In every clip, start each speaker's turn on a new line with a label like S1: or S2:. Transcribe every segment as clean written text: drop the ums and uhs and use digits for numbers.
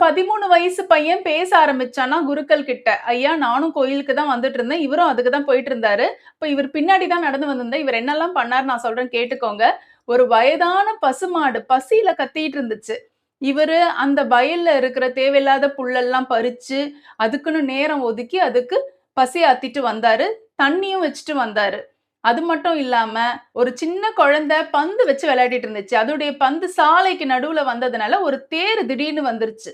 S1: 13 வயசு பையன் பேச ஆரம்பிச்சான்னா குருக்கள் கிட்ட. ஐயா நானும் கோயிலுக்கு தான் வந்துட்டு இருந்தேன். இவரும் அதுக்கு தான் போயிட்டு இருந்தாரு. இப்ப இவர் பின்னாடி தான் நடந்து வந்திருந்தேன். இவர் என்னெல்லாம் பண்ணாரு நான் சொல்றேன் கேட்டுக்கோங்க. ஒரு வயதான பசுமாடு பசியில கத்திட்டு இருந்துச்சு. இவரு அந்த வயல்ல இருக்கிற தேவையில்லாத புல்லெல்லாம் பறிச்சு, அதுக்குன்னு நேரம் ஒதுக்கி அதுக்கு பசி ஆத்திட்டு வந்தாரு. தண்ணியும் வச்சுட்டு வந்தாரு. அது மட்டும் இல்லாம, ஒரு சின்ன குழந்தை பந்து வச்சு விளையாடிட்டு இருந்துச்சு. அதோடைய பந்து சாலைக்கு நடுவுல வந்ததுனால, ஒரு தேரு திடீர்னு வந்துருச்சு.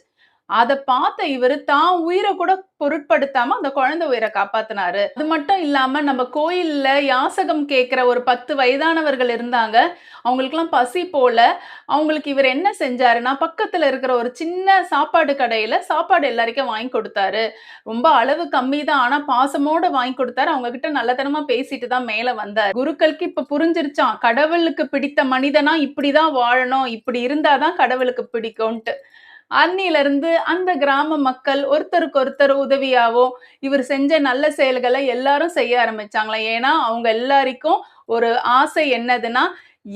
S1: அத பார்த்த இவரு தான் உயிர கூட பொருட்படுத்தாம அந்த குழந்தை உயிர காப்பாத்துனாரு. அது மட்டும் இல்லாம நம்ம கோயில்ல யாசகம் கேட்கிற ஒரு 10 வயதானவர்கள் இருந்தாங்க. அவங்களுக்கெல்லாம் பசி போல. அவங்களுக்கு இவர் என்ன செஞ்சாருன்னா, பக்கத்துல இருக்கிற ஒரு சின்ன சாப்பாடு கடையில சாப்பாடு எல்லாருக்கும் வாங்கி கொடுத்தாரு. ரொம்ப அளவு கம்மி தான். ஆனா பாசமோட வாங்கி கொடுத்தாரு. அவங்க கிட்ட நல்லதனமா பேசிட்டு தான் மேல வந்தாரு. குருக்களுக்கு இப்ப புரிஞ்சிருச்சாம். கடவுளுக்கு பிடித்த மனிதனா இப்படிதான் வாழணும். இப்படி இருந்தா தான் கடவுளுக்கு பிடிக்கும்ன்ட்டு. அன்னியிலிருந்து அந்த கிராம மக்கள் ஒருத்தருக்கு ஒருத்தர் உதவியாவோ, இவர் செஞ்ச நல்ல செயல்கள எல்லாரும் செய்ய ஆரம்பிச்சாங்களாம். ஏன்னா, அவங்க எல்லாருக்கும் ஒரு ஆசை என்னதுன்னா,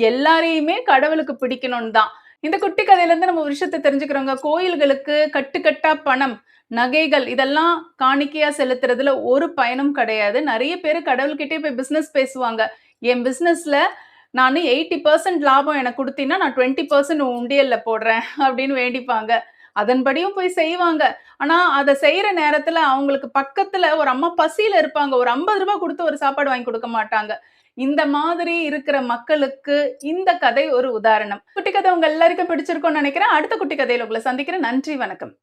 S1: எல்லாரையுமே கடவுளுக்கு பிடிக்கணும்னு தான். இந்த குட்டி கதையிலருந்து நம்ம ஒரு விஷயத்த தெரிஞ்சுக்கிறோங்க. கோயில்களுக்கு கட்டுக்கட்டா பணம், நகைகள் இதெல்லாம் காணிக்கையா செலுத்துறதுல ஒரு பயனும் கிடையாது. நெறைய பேரு கடவுள்கிட்டயே போய் பிசினஸ் பேசுவாங்க. என் பிசினஸ்ல நானு 80% லாபம் எனக்கு குடுத்தீன்னா, நான் 20% உன் உண்டியல்ல போடுறேன் அப்படின்னு வேண்டிப்பாங்க. அதன்படியும் போய் செய்வாங்க. ஆனா, அத செய்ற நேரத்துல அவங்களுக்கு பக்கத்துல ஒரு அம்மா பசியில இருப்பாங்க. ஒரு ரூ. 50 குடுத்து ஒரு சாப்பாடு வாங்கி குடுக்க மாட்டாங்க. இந்த மாதிரி இருக்கிற மக்களுக்கு இந்த கதை ஒரு உதாரணம். குட்டி கதை உங்க எல்லாருக்கும் பிடிச்சிருக்கும்னு நெனைக்கிறேன். அடுத்த குட்டி கதையில உங்கள சந்திக்கிறேன். நன்றி, வணக்கம்.